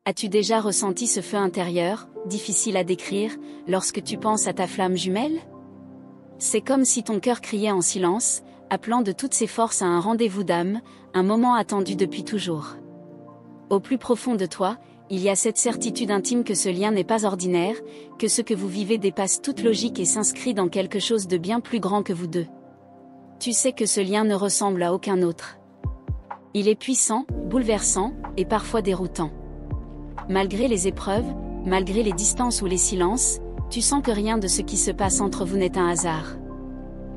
As-tu déjà ressenti ce feu intérieur, difficile à décrire, lorsque tu penses à ta flamme jumelle? C'est comme si ton cœur criait en silence, appelant de toutes ses forces à un rendez-vous d'âme, un moment attendu depuis toujours. Au plus profond de toi, il y a cette certitude intime que ce lien n'est pas ordinaire, que ce que vous vivez dépasse toute logique et s'inscrit dans quelque chose de bien plus grand que vous deux. Tu sais que ce lien ne ressemble à aucun autre. Il est puissant, bouleversant, et parfois déroutant. Malgré les épreuves, malgré les distances ou les silences, tu sens que rien de ce qui se passe entre vous n'est un hasard.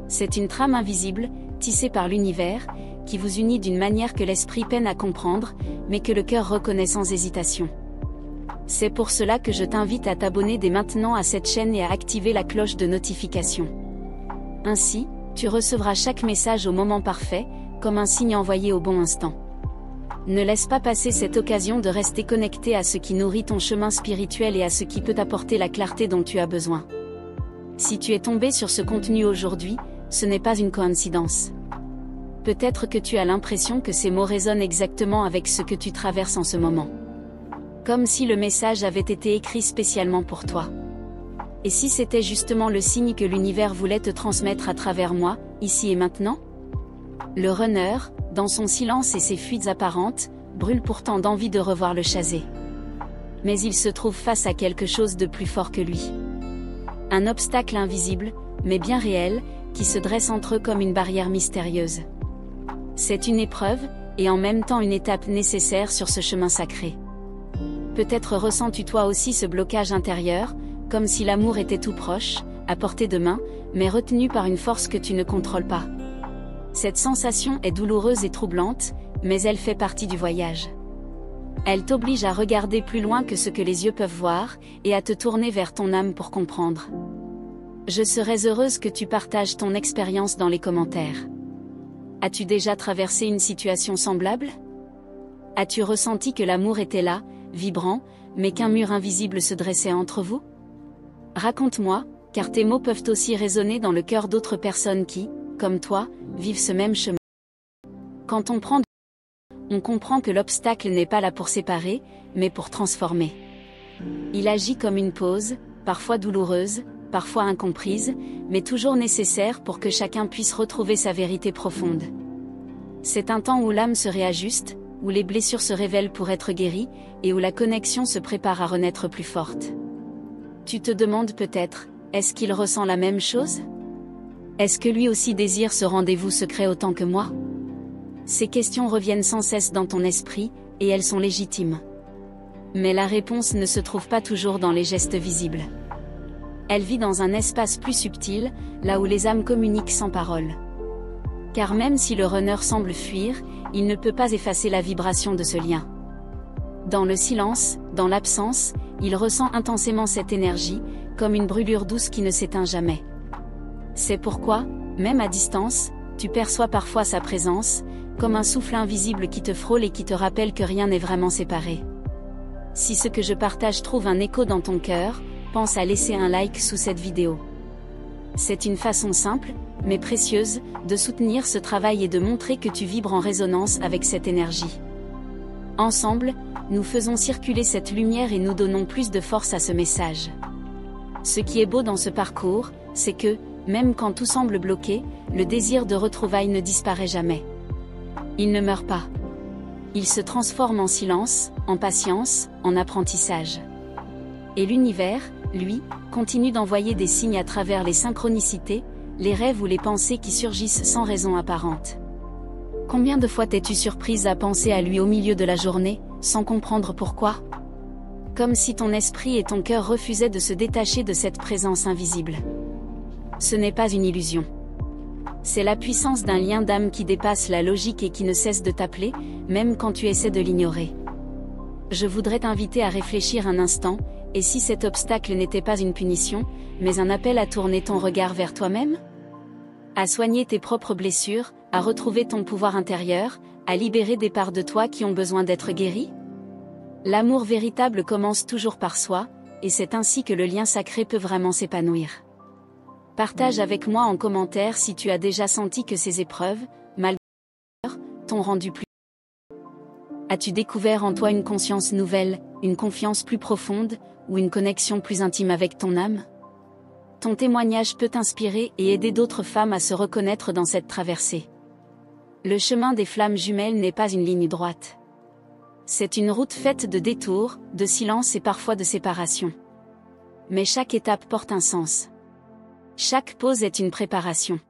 C'est une trame invisible, tissée par l'univers, qui vous unit d'une manière que l'esprit peine à comprendre, mais que le cœur reconnaît sans hésitation. C'est pour cela que je t'invite à t'abonner dès maintenant à cette chaîne et à activer la cloche de notification. Ainsi, tu recevras chaque message au moment parfait, comme un signe envoyé au bon instant. Ne laisse pas passer cette occasion de rester connecté à ce qui nourrit ton chemin spirituel et à ce qui peut t'apporter la clarté dont tu as besoin. Si tu es tombé sur ce contenu aujourd'hui, ce n'est pas une coïncidence. Peut-être que tu as l'impression que ces mots résonnent exactement avec ce que tu traverses en ce moment. Comme si le message avait été écrit spécialement pour toi. Et si c'était justement le signe que l'univers voulait te transmettre à travers moi, ici et maintenant? Le runner, dans son silence et ses fuites apparentes, brûle pourtant d'envie de revoir le chasé. Mais il se trouve face à quelque chose de plus fort que lui. Un obstacle invisible, mais bien réel, qui se dresse entre eux comme une barrière mystérieuse. C'est une épreuve, et en même temps une étape nécessaire sur ce chemin sacré. Peut-être ressens-tu toi aussi ce blocage intérieur, comme si l'amour était tout proche, à portée de main, mais retenu par une force que tu ne contrôles pas. Cette sensation est douloureuse et troublante, mais elle fait partie du voyage. Elle t'oblige à regarder plus loin que ce que les yeux peuvent voir, et à te tourner vers ton âme pour comprendre. Je serais heureuse que tu partages ton expérience dans les commentaires. As-tu déjà traversé une situation semblable? As-tu ressenti que l'amour était là, vibrant, mais qu'un mur invisible se dressait entre vous? Raconte-moi, car tes mots peuvent aussi résonner dans le cœur d'autres personnes qui, comme toi, vivent ce même chemin. Quand on comprend que l'obstacle n'est pas là pour séparer, mais pour transformer. Il agit comme une pause, parfois douloureuse, parfois incomprise, mais toujours nécessaire pour que chacun puisse retrouver sa vérité profonde. C'est un temps où l'âme se réajuste, où les blessures se révèlent pour être guéries, et où la connexion se prépare à renaître plus forte. Tu te demandes peut-être, est-ce qu'il ressent la même chose? Est-ce que lui aussi désire ce rendez-vous secret autant que moi? Ces questions reviennent sans cesse dans ton esprit, et elles sont légitimes. Mais la réponse ne se trouve pas toujours dans les gestes visibles. Elle vit dans un espace plus subtil, là où les âmes communiquent sans parole. Car même si le runner semble fuir, il ne peut pas effacer la vibration de ce lien. Dans le silence, dans l'absence, il ressent intensément cette énergie, comme une brûlure douce qui ne s'éteint jamais. C'est pourquoi, même à distance, tu perçois parfois sa présence, comme un souffle invisible qui te frôle et qui te rappelle que rien n'est vraiment séparé. Si ce que je partage trouve un écho dans ton cœur, pense à laisser un like sous cette vidéo. C'est une façon simple, mais précieuse, de soutenir ce travail et de montrer que tu vibres en résonance avec cette énergie. Ensemble, nous faisons circuler cette lumière et nous donnons plus de force à ce message. Ce qui est beau dans ce parcours, c'est que, même quand tout semble bloqué, le désir de retrouvailles ne disparaît jamais. Il ne meurt pas. Il se transforme en silence, en patience, en apprentissage. Et l'univers, lui, continue d'envoyer des signes à travers les synchronicités, les rêves ou les pensées qui surgissent sans raison apparente. Combien de fois t'es-tu surprise à penser à lui au milieu de la journée, sans comprendre pourquoi? Comme si ton esprit et ton cœur refusaient de se détacher de cette présence invisible. Ce n'est pas une illusion. C'est la puissance d'un lien d'âme qui dépasse la logique et qui ne cesse de t'appeler, même quand tu essaies de l'ignorer. Je voudrais t'inviter à réfléchir un instant, et si cet obstacle n'était pas une punition, mais un appel à tourner ton regard vers toi-même? À soigner tes propres blessures, à retrouver ton pouvoir intérieur, à libérer des parts de toi qui ont besoin d'être guéries? L'amour véritable commence toujours par soi, et c'est ainsi que le lien sacré peut vraiment s'épanouir. Partage avec moi en commentaire si tu as déjà senti que ces épreuves, malgré t'ont rendu plus As-tu découvert en toi une conscience nouvelle, une confiance plus profonde, ou une connexion plus intime avec ton âme? Ton témoignage peut inspirer et aider d'autres femmes à se reconnaître dans cette traversée. Le chemin des flammes jumelles n'est pas une ligne droite. C'est une route faite de détours, de silence et parfois de séparation. Mais chaque étape porte un sens. Chaque pause est une préparation.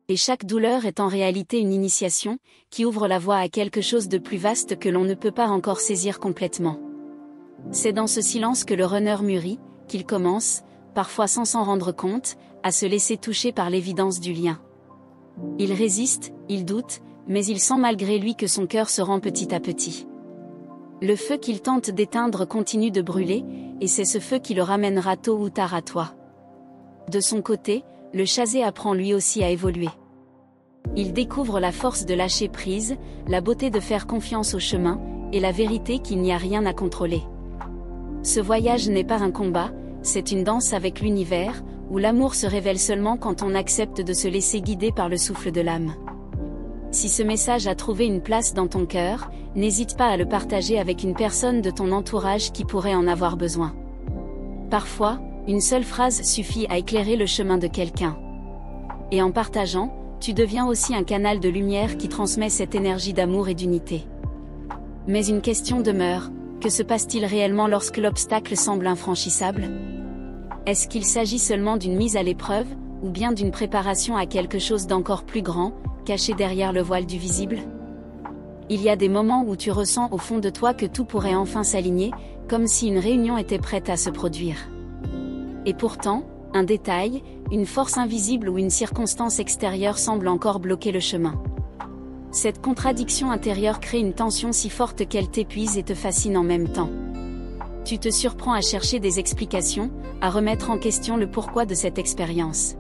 Et chaque douleur est en réalité une initiation, qui ouvre la voie à quelque chose de plus vaste que l'on ne peut pas encore saisir complètement. C'est dans ce silence que le runner mûrit, qu'il commence, parfois sans s'en rendre compte, à se laisser toucher par l'évidence du lien. Il résiste, il doute, mais il sent malgré lui que son cœur se rend petit à petit. Le feu qu'il tente d'éteindre continue de brûler, et c'est ce feu qui le ramènera tôt ou tard à toi. De son côté, le chasé apprend lui aussi à évoluer. Il découvre la force de lâcher prise, la beauté de faire confiance au chemin, et la vérité qu'il n'y a rien à contrôler. Ce voyage n'est pas un combat, c'est une danse avec l'univers, où l'amour se révèle seulement quand on accepte de se laisser guider par le souffle de l'âme. Si ce message a trouvé une place dans ton cœur, n'hésite pas à le partager avec une personne de ton entourage qui pourrait en avoir besoin. Parfois, une seule phrase suffit à éclairer le chemin de quelqu'un. Et en partageant, tu deviens aussi un canal de lumière qui transmet cette énergie d'amour et d'unité. Mais une question demeure, que se passe-t-il réellement lorsque l'obstacle semble infranchissable? Est-ce qu'il s'agit seulement d'une mise à l'épreuve, ou bien d'une préparation à quelque chose d'encore plus grand, caché derrière le voile du visible? Il y a des moments où tu ressens au fond de toi que tout pourrait enfin s'aligner, comme si une réunion était prête à se produire. Et pourtant, un détail, une force invisible ou une circonstance extérieure semble encore bloquer le chemin. Cette contradiction intérieure crée une tension si forte qu'elle t'épuise et te fascine en même temps. Tu te surprends à chercher des explications, à remettre en question le pourquoi de cette expérience.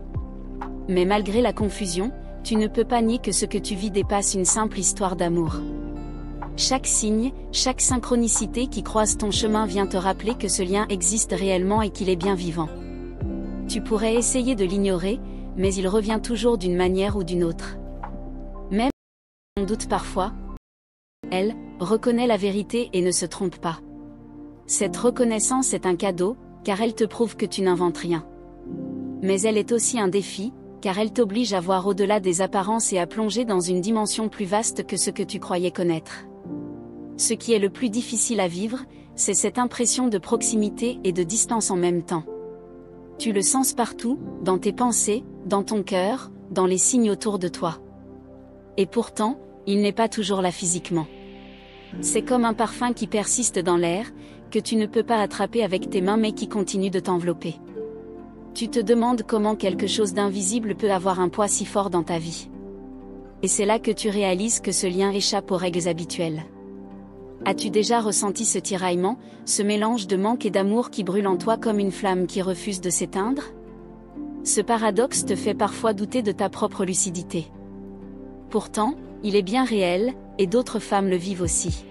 Mais malgré la confusion, tu ne peux pas nier que ce que tu vis dépasse une simple histoire d'amour. Chaque signe, chaque synchronicité qui croise ton chemin vient te rappeler que ce lien existe réellement et qu'il est bien vivant. Tu pourrais essayer de l'ignorer, mais il revient toujours d'une manière ou d'une autre. Même si on doute parfois, elle reconnaît la vérité et ne se trompe pas. Cette reconnaissance est un cadeau, car elle te prouve que tu n'inventes rien. Mais elle est aussi un défi, car elle t'oblige à voir au-delà des apparences et à plonger dans une dimension plus vaste que ce que tu croyais connaître. Ce qui est le plus difficile à vivre, c'est cette impression de proximité et de distance en même temps. Tu le sens partout, dans tes pensées, dans ton cœur, dans les signes autour de toi. Et pourtant, il n'est pas toujours là physiquement. C'est comme un parfum qui persiste dans l'air, que tu ne peux pas attraper avec tes mains mais qui continue de t'envelopper. Tu te demandes comment quelque chose d'invisible peut avoir un poids si fort dans ta vie. Et c'est là que tu réalises que ce lien échappe aux règles habituelles. As-tu déjà ressenti ce tiraillement, ce mélange de manque et d'amour qui brûle en toi comme une flamme qui refuse de s'éteindre? Ce paradoxe te fait parfois douter de ta propre lucidité. Pourtant, il est bien réel, et d'autres femmes le vivent aussi.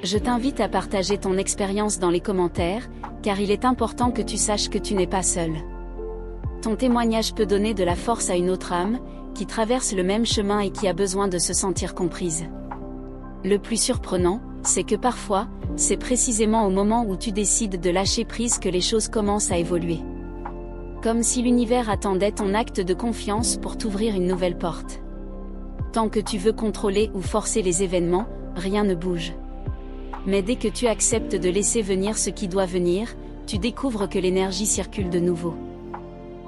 Je t'invite à partager ton expérience dans les commentaires, car il est important que tu saches que tu n'es pas seul. Ton témoignage peut donner de la force à une autre âme, qui traverse le même chemin et qui a besoin de se sentir comprise. Le plus surprenant, c'est que parfois, c'est précisément au moment où tu décides de lâcher prise que les choses commencent à évoluer. Comme si l'univers attendait ton acte de confiance pour t'ouvrir une nouvelle porte. Tant que tu veux contrôler ou forcer les événements, rien ne bouge. Mais dès que tu acceptes de laisser venir ce qui doit venir, tu découvres que l'énergie circule de nouveau.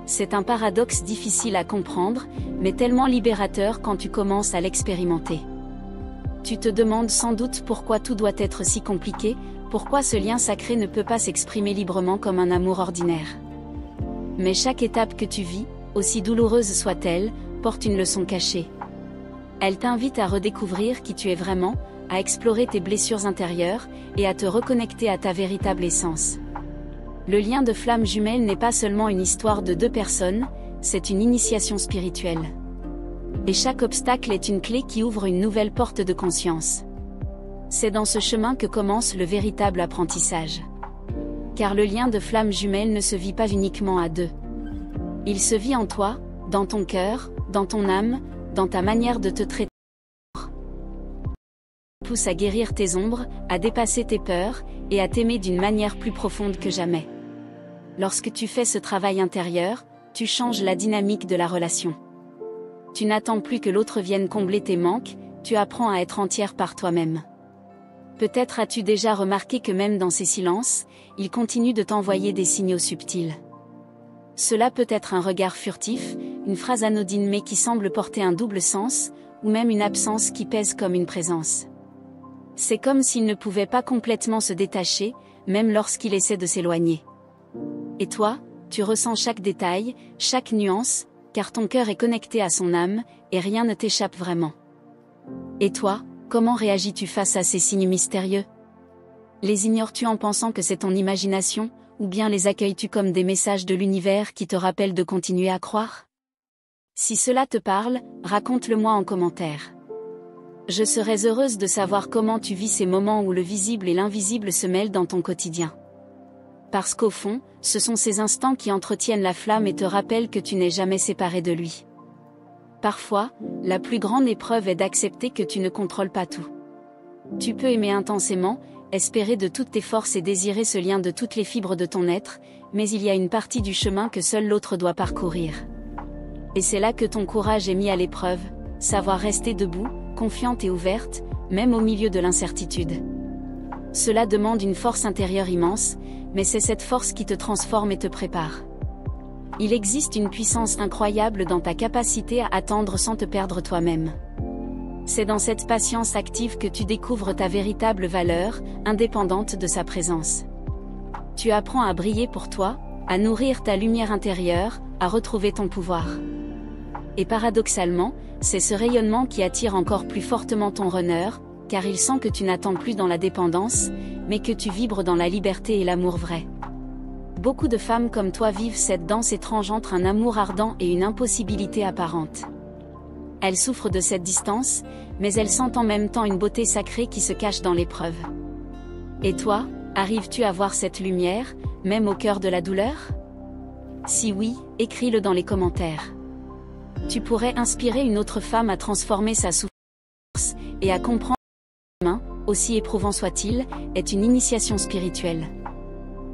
C'est un paradoxe difficile à comprendre, mais tellement libérateur quand tu commences à l'expérimenter. Tu te demandes sans doute pourquoi tout doit être si compliqué, pourquoi ce lien sacré ne peut pas s'exprimer librement comme un amour ordinaire. Mais chaque étape que tu vis, aussi douloureuse soit-elle, porte une leçon cachée. Elle t'invite à redécouvrir qui tu es vraiment, à explorer tes blessures intérieures, et à te reconnecter à ta véritable essence. Le lien de flamme jumelle n'est pas seulement une histoire de deux personnes, c'est une initiation spirituelle. Et chaque obstacle est une clé qui ouvre une nouvelle porte de conscience. C'est dans ce chemin que commence le véritable apprentissage. Car le lien de flamme jumelle ne se vit pas uniquement à deux. Il se vit en toi, dans ton cœur, dans ton âme, dans ta manière de te traiter. pousse à guérir tes ombres, à dépasser tes peurs, et à t'aimer d'une manière plus profonde que jamais. Lorsque tu fais ce travail intérieur, tu changes la dynamique de la relation. Tu n'attends plus que l'autre vienne combler tes manques, tu apprends à être entière par toi-même. Peut-être as-tu déjà remarqué que même dans ces silences, il continue de t'envoyer des signaux subtils. Cela peut être un regard furtif, une phrase anodine mais qui semble porter un double sens, ou même une absence qui pèse comme une présence. C'est comme s'il ne pouvait pas complètement se détacher, même lorsqu'il essaie de s'éloigner. Et toi, tu ressens chaque détail, chaque nuance, car ton cœur est connecté à son âme, et rien ne t'échappe vraiment. Et toi, comment réagis-tu face à ces signes mystérieux? Les ignores-tu en pensant que c'est ton imagination, ou bien les accueilles-tu comme des messages de l'univers qui te rappellent de continuer à croire? Si cela te parle, raconte-le-moi en commentaire. Je serais heureuse de savoir comment tu vis ces moments où le visible et l'invisible se mêlent dans ton quotidien. Parce qu'au fond, ce sont ces instants qui entretiennent la flamme et te rappellent que tu n'es jamais séparé de lui. Parfois, la plus grande épreuve est d'accepter que tu ne contrôles pas tout. Tu peux aimer intensément, espérer de toutes tes forces et désirer ce lien de toutes les fibres de ton être, mais il y a une partie du chemin que seul l'autre doit parcourir. Et c'est là que ton courage est mis à l'épreuve, savoir rester debout, confiante et ouverte, même au milieu de l'incertitude. Cela demande une force intérieure immense, mais c'est cette force qui te transforme et te prépare. Il existe une puissance incroyable dans ta capacité à attendre sans te perdre toi-même. C'est dans cette patience active que tu découvres ta véritable valeur, indépendante de sa présence. Tu apprends à briller pour toi, à nourrir ta lumière intérieure, à retrouver ton pouvoir. Et paradoxalement, c'est ce rayonnement qui attire encore plus fortement ton runner, car il sent que tu n'attends plus dans la dépendance, mais que tu vibres dans la liberté et l'amour vrai. Beaucoup de femmes comme toi vivent cette danse étrange entre un amour ardent et une impossibilité apparente. Elles souffrent de cette distance, mais elles sentent en même temps une beauté sacrée qui se cache dans l'épreuve. Et toi, arrives-tu à voir cette lumière, même au cœur de la douleur? Si oui, écris-le dans les commentaires. Tu pourrais inspirer une autre femme à transformer sa souffrance, et à comprendre que l'humain, aussi éprouvant soit-il, est une initiation spirituelle.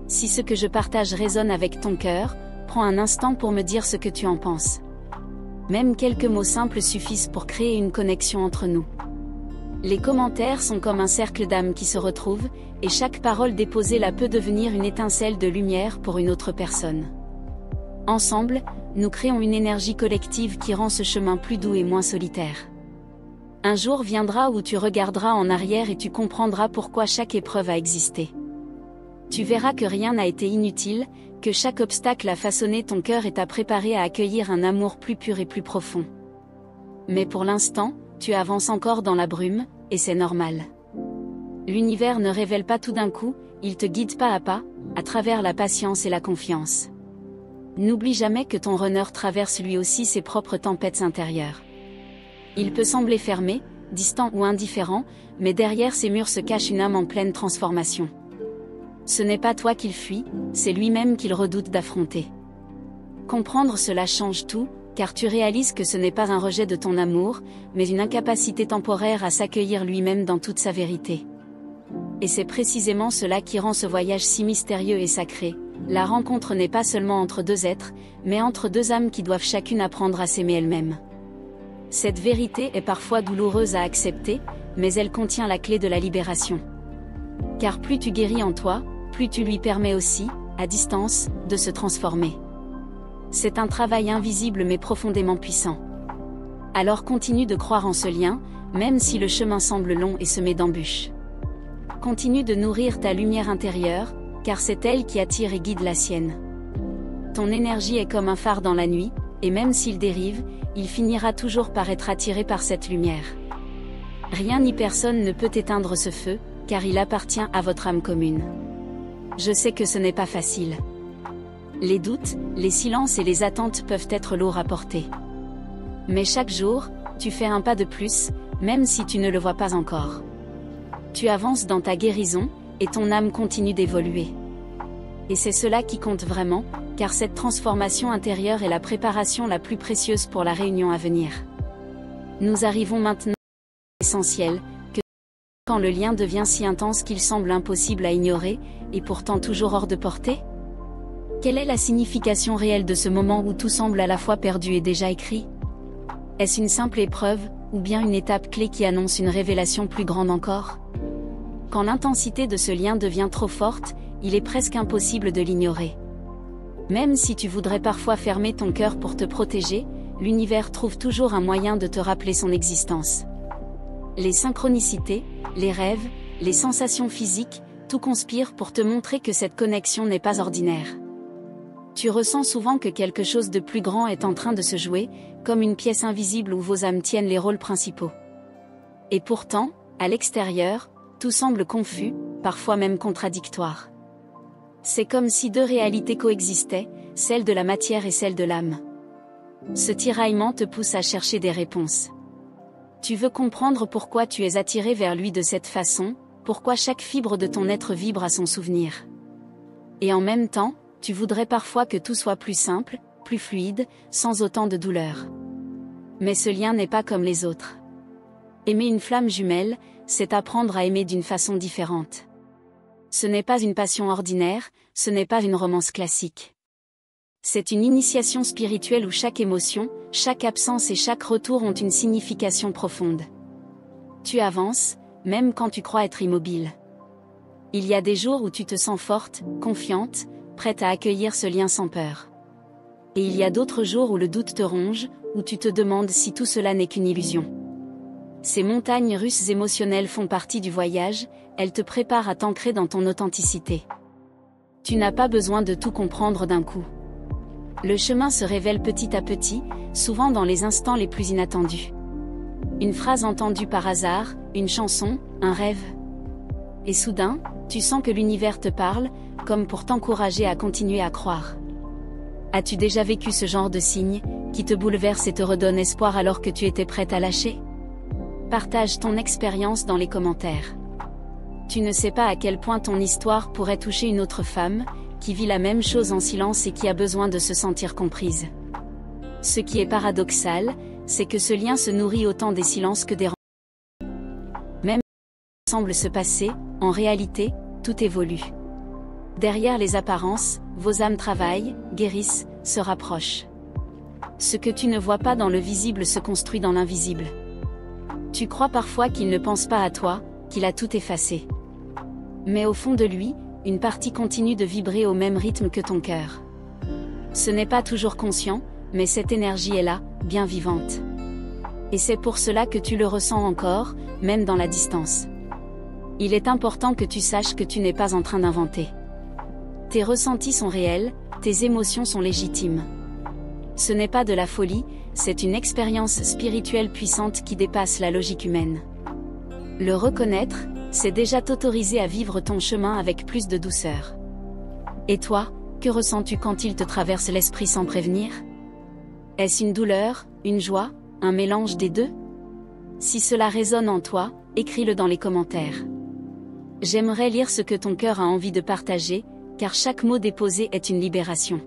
Si ce que je partage résonne avec ton cœur, prends un instant pour me dire ce que tu en penses. Même quelques mots simples suffisent pour créer une connexion entre nous. Les commentaires sont comme un cercle d'âmes qui se retrouvent, et chaque parole déposée là peut devenir une étincelle de lumière pour une autre personne. Ensemble, nous créons une énergie collective qui rend ce chemin plus doux et moins solitaire. Un jour viendra où tu regarderas en arrière et tu comprendras pourquoi chaque épreuve a existé. Tu verras que rien n'a été inutile, que chaque obstacle a façonné ton cœur et t'a préparé à accueillir un amour plus pur et plus profond. Mais pour l'instant, tu avances encore dans la brume, et c'est normal. L'univers ne révèle pas tout d'un coup, il te guide pas, à travers la patience et la confiance. N'oublie jamais que ton runner traverse lui aussi ses propres tempêtes intérieures. Il peut sembler fermé, distant ou indifférent, mais derrière ces murs se cache une âme en pleine transformation. Ce n'est pas toi qu'il fuit, c'est lui-même qu'il redoute d'affronter. Comprendre cela change tout, car tu réalises que ce n'est pas un rejet de ton amour, mais une incapacité temporaire à s'accueillir lui-même dans toute sa vérité. Et c'est précisément cela qui rend ce voyage si mystérieux et sacré. La rencontre n'est pas seulement entre deux êtres, mais entre deux âmes qui doivent chacune apprendre à s'aimer elles-mêmes. Cette vérité est parfois douloureuse à accepter, mais elle contient la clé de la libération. Car plus tu guéris en toi, plus tu lui permets aussi, à distance, de se transformer. C'est un travail invisible mais profondément puissant. Alors continue de croire en ce lien, même si le chemin semble long et semé d'embûches. Continue de nourrir ta lumière intérieure, car c'est elle qui attire et guide la sienne. Ton énergie est comme un phare dans la nuit, et même s'il dérive, il finira toujours par être attiré par cette lumière. Rien ni personne ne peut éteindre ce feu, car il appartient à votre âme commune. Je sais que ce n'est pas facile. Les doutes, les silences et les attentes peuvent être lourds à porter. Mais chaque jour, tu fais un pas de plus, même si tu ne le vois pas encore. Tu avances dans ta guérison, et ton âme continue d'évoluer. Et c'est cela qui compte vraiment, car cette transformation intérieure est la préparation la plus précieuse pour la réunion à venir. Nous arrivons maintenant à l'essentiel, Quand le lien devient si intense qu'il semble impossible à ignorer, et pourtant toujours hors de portée? Quelle est la signification réelle de ce moment où tout semble à la fois perdu et déjà écrit? Est-ce une simple épreuve, ou bien une étape clé qui annonce une révélation plus grande encore? Quand l'intensité de ce lien devient trop forte, il est presque impossible de l'ignorer. Même si tu voudrais parfois fermer ton cœur pour te protéger, l'univers trouve toujours un moyen de te rappeler son existence. Les synchronicités, les rêves, les sensations physiques, tout conspire pour te montrer que cette connexion n'est pas ordinaire. Tu ressens souvent que quelque chose de plus grand est en train de se jouer, comme une pièce invisible où vos âmes tiennent les rôles principaux. Et pourtant, à l'extérieur, tout semble confus, parfois même contradictoire. C'est comme si deux réalités coexistaient, celle de la matière et celle de l'âme. Ce tiraillement te pousse à chercher des réponses. Tu veux comprendre pourquoi tu es attiré vers lui de cette façon, pourquoi chaque fibre de ton être vibre à son souvenir. Et en même temps, tu voudrais parfois que tout soit plus simple, plus fluide, sans autant de douleur. Mais ce lien n'est pas comme les autres. Aimer une flamme jumelle, c'est apprendre à aimer d'une façon différente. Ce n'est pas une passion ordinaire, ce n'est pas une romance classique. C'est une initiation spirituelle où chaque émotion, chaque absence et chaque retour ont une signification profonde. Tu avances, même quand tu crois être immobile. Il y a des jours où tu te sens forte, confiante, prête à accueillir ce lien sans peur. Et il y a d'autres jours où le doute te ronge, où tu te demandes si tout cela n'est qu'une illusion. Ces montagnes russes émotionnelles font partie du voyage, elles te préparent à t'ancrer dans ton authenticité. Tu n'as pas besoin de tout comprendre d'un coup. Le chemin se révèle petit à petit, souvent dans les instants les plus inattendus. Une phrase entendue par hasard, une chanson, un rêve. Et soudain, tu sens que l'univers te parle, comme pour t'encourager à continuer à croire. As-tu déjà vécu ce genre de signe, qui te bouleverse et te redonne espoir alors que tu étais prête à lâcher? Partage ton expérience dans les commentaires. Tu ne sais pas à quel point ton histoire pourrait toucher une autre femme, qui vit la même chose en silence et qui a besoin de se sentir comprise. Ce qui est paradoxal, c'est que ce lien se nourrit autant des silences que des rencontres. Même si semble se passer, en réalité, tout évolue. Derrière les apparences, vos âmes travaillent, guérissent, se rapprochent. Ce que tu ne vois pas dans le visible se construit dans l'invisible. Tu crois parfois qu'il ne pense pas à toi, qu'il a tout effacé. Mais au fond de lui, une partie continue de vibrer au même rythme que ton cœur. Ce n'est pas toujours conscient, mais cette énergie est là, bien vivante. Et c'est pour cela que tu le ressens encore, même dans la distance. Il est important que tu saches que tu n'es pas en train d'inventer. Tes ressentis sont réels, tes émotions sont légitimes. Ce n'est pas de la folie, c'est une expérience spirituelle puissante qui dépasse la logique humaine. Le reconnaître, c'est déjà t'autoriser à vivre ton chemin avec plus de douceur. Et toi, que ressens-tu quand il te traverse l'esprit sans prévenir? Est-ce une douleur, une joie, un mélange des deux? Si cela résonne en toi, écris-le dans les commentaires. J'aimerais lire ce que ton cœur a envie de partager, car chaque mot déposé est une libération.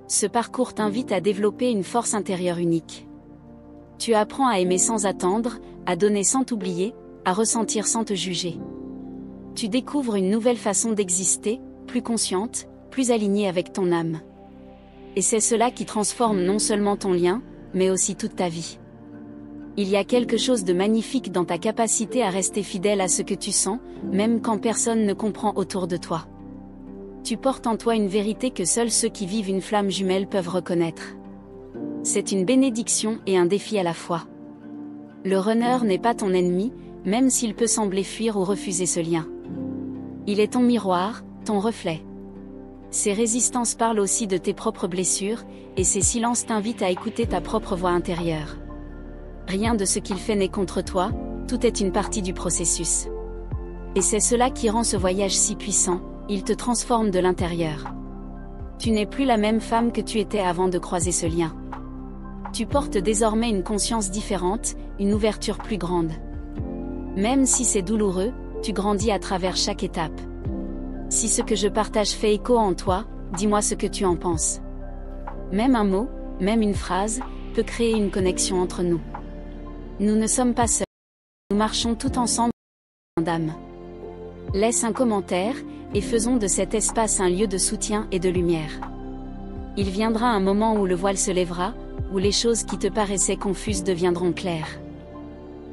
Ce parcours t'invite à développer une force intérieure unique. Tu apprends à aimer sans attendre, à donner sans t'oublier, à ressentir sans te juger. Tu découvres une nouvelle façon d'exister, plus consciente, plus alignée avec ton âme. Et c'est cela qui transforme non seulement ton lien, mais aussi toute ta vie. Il y a quelque chose de magnifique dans ta capacité à rester fidèle à ce que tu sens, même quand personne ne comprend autour de toi. Tu portes en toi une vérité que seuls ceux qui vivent une flamme jumelle peuvent reconnaître. C'est une bénédiction et un défi à la fois. Le runner n'est pas ton ennemi, même s'il peut sembler fuir ou refuser ce lien. Il est ton miroir, ton reflet. Ses résistances parlent aussi de tes propres blessures, et ses silences t'invitent à écouter ta propre voix intérieure. Rien de ce qu'il fait n'est contre toi, tout est une partie du processus. Et c'est cela qui rend ce voyage si puissant, il te transforme de l'intérieur. Tu n'es plus la même femme que tu étais avant de croiser ce lien. Tu portes désormais une conscience différente, une ouverture plus grande. Même si c'est douloureux, tu grandis à travers chaque étape. Si ce que je partage fait écho en toi, dis-moi ce que tu en penses. Même un mot, même une phrase, peut créer une connexion entre nous. Nous ne sommes pas seuls. Nous marchons tout ensemble. d'âme. Laisse un commentaire, et faisons de cet espace un lieu de soutien et de lumière. Il viendra un moment où le voile se lèvera, où les choses qui te paraissaient confuses deviendront claires.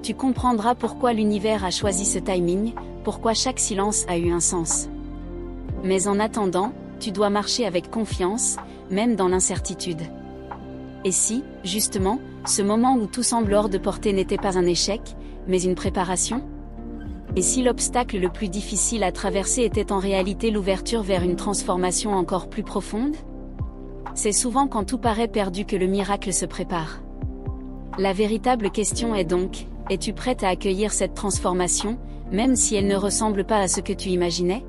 Tu comprendras pourquoi l'univers a choisi ce timing, pourquoi chaque silence a eu un sens. Mais en attendant, tu dois marcher avec confiance, même dans l'incertitude. Et si, justement, ce moment où tout semble hors de portée n'était pas un échec, mais une préparation? Et si l'obstacle le plus difficile à traverser était en réalité l'ouverture vers une transformation encore plus profonde? C'est souvent quand tout paraît perdu que le miracle se prépare. La véritable question est donc, es-tu prête à accueillir cette transformation, même si elle ne ressemble pas à ce que tu imaginais?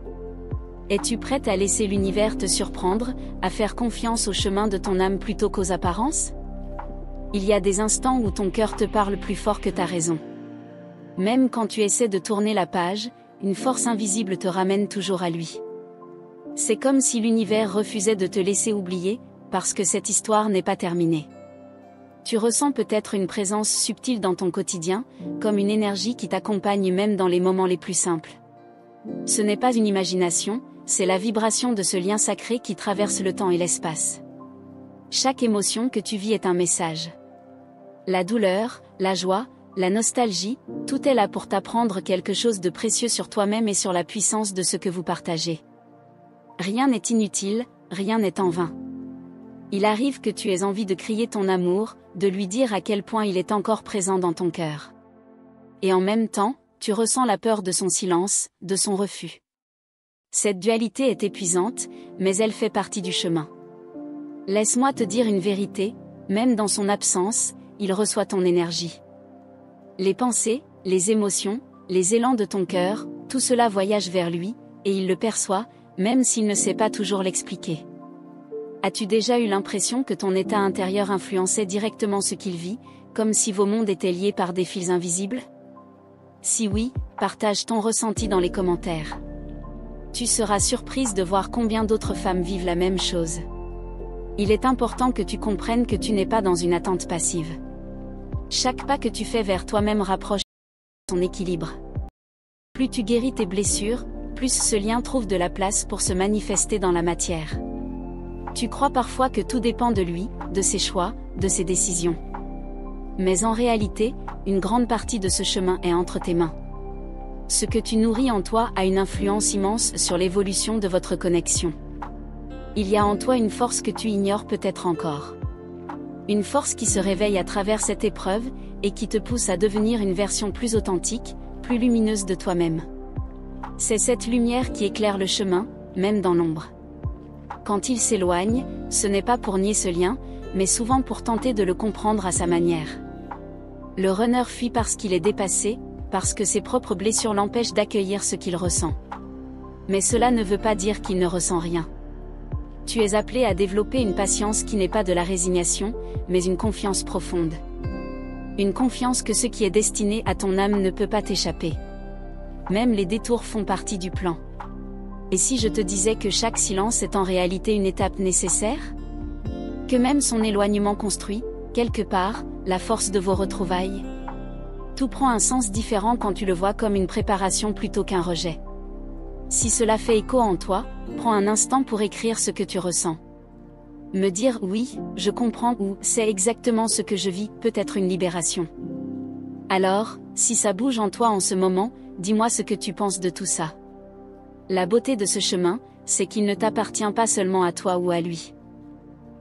Es-tu prête à laisser l'univers te surprendre, à faire confiance au chemin de ton âme plutôt qu'aux apparences? Il y a des instants où ton cœur te parle plus fort que ta raison. Même quand tu essaies de tourner la page, une force invisible te ramène toujours à lui. C'est comme si l'univers refusait de te laisser oublier, parce que cette histoire n'est pas terminée. Tu ressens peut-être une présence subtile dans ton quotidien, comme une énergie qui t'accompagne même dans les moments les plus simples. Ce n'est pas une imagination, c'est la vibration de ce lien sacré qui traverse le temps et l'espace. Chaque émotion que tu vis est un message. La douleur, la joie, la nostalgie, tout est là pour t'apprendre quelque chose de précieux sur toi-même et sur la puissance de ce que vous partagez. Rien n'est inutile, rien n'est en vain. Il arrive que tu aies envie de crier ton amour, de lui dire à quel point il est encore présent dans ton cœur. Et en même temps, tu ressens la peur de son silence, de son refus. Cette dualité est épuisante, mais elle fait partie du chemin. Laisse-moi te dire une vérité, même dans son absence, il reçoit ton énergie. Les pensées, les émotions, les élans de ton cœur, tout cela voyage vers lui, et il le perçoit, même s'il ne sait pas toujours l'expliquer. As-tu déjà eu l'impression que ton état intérieur influençait directement ce qu'il vit, comme si vos mondes étaient liés par des fils invisibles? Si oui, partage ton ressenti dans les commentaires. Tu seras surprise de voir combien d'autres femmes vivent la même chose. Il est important que tu comprennes que tu n'es pas dans une attente passive. Chaque pas que tu fais vers toi-même rapproche ton équilibre. Plus tu guéris tes blessures, plus ce lien trouve de la place pour se manifester dans la matière. Tu crois parfois que tout dépend de lui, de ses choix, de ses décisions. Mais en réalité, une grande partie de ce chemin est entre tes mains. Ce que tu nourris en toi a une influence immense sur l'évolution de votre connexion. Il y a en toi une force que tu ignores peut-être encore. Une force qui se réveille à travers cette épreuve, et qui te pousse à devenir une version plus authentique, plus lumineuse de toi-même. C'est cette lumière qui éclaire le chemin, même dans l'ombre. Quand il s'éloigne, ce n'est pas pour nier ce lien, mais souvent pour tenter de le comprendre à sa manière. Le runner fuit parce qu'il est dépassé, parce que ses propres blessures l'empêchent d'accueillir ce qu'il ressent. Mais cela ne veut pas dire qu'il ne ressent rien. Tu es appelé à développer une patience qui n'est pas de la résignation, mais une confiance profonde. Une confiance que ce qui est destiné à ton âme ne peut pas t'échapper. Même les détours font partie du plan. Et si je te disais que chaque silence est en réalité une étape nécessaire? Que même son éloignement construit, quelque part, la force de vos retrouvailles? Tout prend un sens différent quand tu le vois comme une préparation plutôt qu'un rejet. Si cela fait écho en toi, prends un instant pour écrire ce que tu ressens. Me dire oui, je comprends ou c'est exactement ce que je vis peut être une libération. Alors, si ça bouge en toi en ce moment, dis-moi ce que tu penses de tout ça. La beauté de ce chemin, c'est qu'il ne t'appartient pas seulement à toi ou à lui.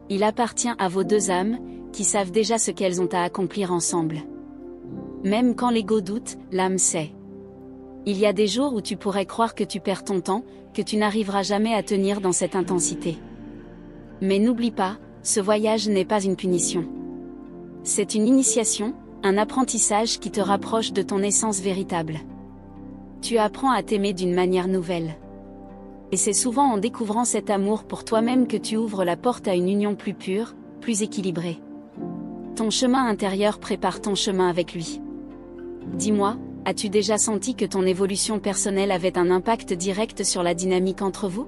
Il appartient à vos deux âmes, qui savent déjà ce qu'elles ont à accomplir ensemble. Même quand l'ego doute, l'âme sait. Il y a des jours où tu pourrais croire que tu perds ton temps, que tu n'arriveras jamais à tenir dans cette intensité. Mais n'oublie pas, ce voyage n'est pas une punition. C'est une initiation, un apprentissage qui te rapproche de ton essence véritable. Tu apprends à t'aimer d'une manière nouvelle. Et c'est souvent en découvrant cet amour pour toi-même que tu ouvres la porte à une union plus pure, plus équilibrée. Ton chemin intérieur prépare ton chemin avec lui. Dis-moi, as-tu déjà senti que ton évolution personnelle avait un impact direct sur la dynamique entre vous?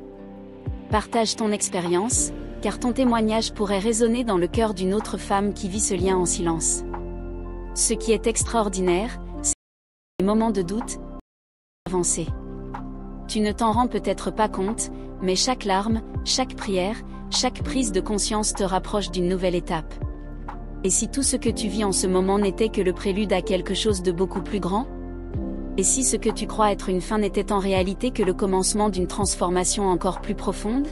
Partage ton expérience, car ton témoignage pourrait résonner dans le cœur d'une autre femme qui vit ce lien en silence. Ce qui est extraordinaire, c'est les moments de doute, avancer. Tu ne t'en rends peut-être pas compte, mais chaque larme, chaque prière, chaque prise de conscience te rapproche d'une nouvelle étape. Et si tout ce que tu vis en ce moment n'était que le prélude à quelque chose de beaucoup plus grand? Et si ce que tu crois être une fin n'était en réalité que le commencement d'une transformation encore plus profonde?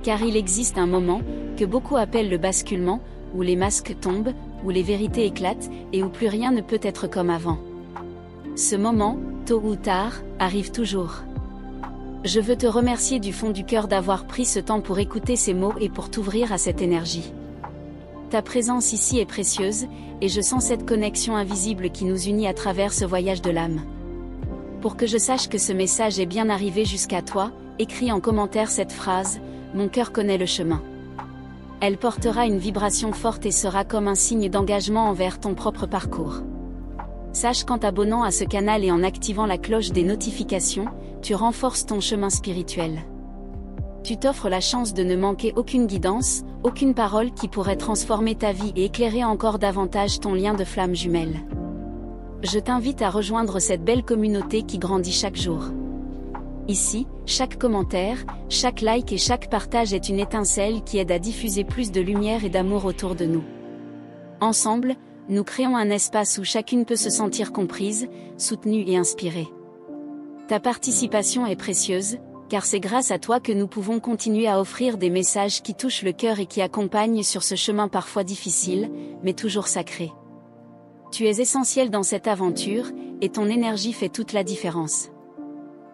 Car il existe un moment, que beaucoup appellent le basculement, où les masques tombent, où les vérités éclatent, et où plus rien ne peut être comme avant. Ce moment, tôt ou tard, arrive toujours. Je veux te remercier du fond du cœur d'avoir pris ce temps pour écouter ces mots et pour t'ouvrir à cette énergie. Ta présence ici est précieuse, et je sens cette connexion invisible qui nous unit à travers ce voyage de l'âme. Pour que je sache que ce message est bien arrivé jusqu'à toi, écris en commentaire cette phrase, « Mon cœur connaît le chemin ». Elle portera une vibration forte et sera comme un signe d'engagement envers ton propre parcours. Sache qu'en t'abonnant à ce canal et en activant la cloche des notifications, tu renforces ton chemin spirituel. Tu t'offres la chance de ne manquer aucune guidance, aucune parole qui pourrait transformer ta vie et éclairer encore davantage ton lien de flamme jumelle. Je t'invite à rejoindre cette belle communauté qui grandit chaque jour. Ici, chaque commentaire, chaque like et chaque partage est une étincelle qui aide à diffuser plus de lumière et d'amour autour de nous. Ensemble, nous créons un espace où chacune peut se sentir comprise, soutenue et inspirée. Ta participation est précieuse, car c'est grâce à toi que nous pouvons continuer à offrir des messages qui touchent le cœur et qui accompagnent sur ce chemin parfois difficile, mais toujours sacré. Tu es essentiel dans cette aventure, et ton énergie fait toute la différence.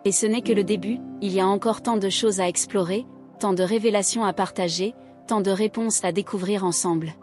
Et ce n'est que le début, il y a encore tant de choses à explorer, tant de révélations à partager, tant de réponses à découvrir ensemble.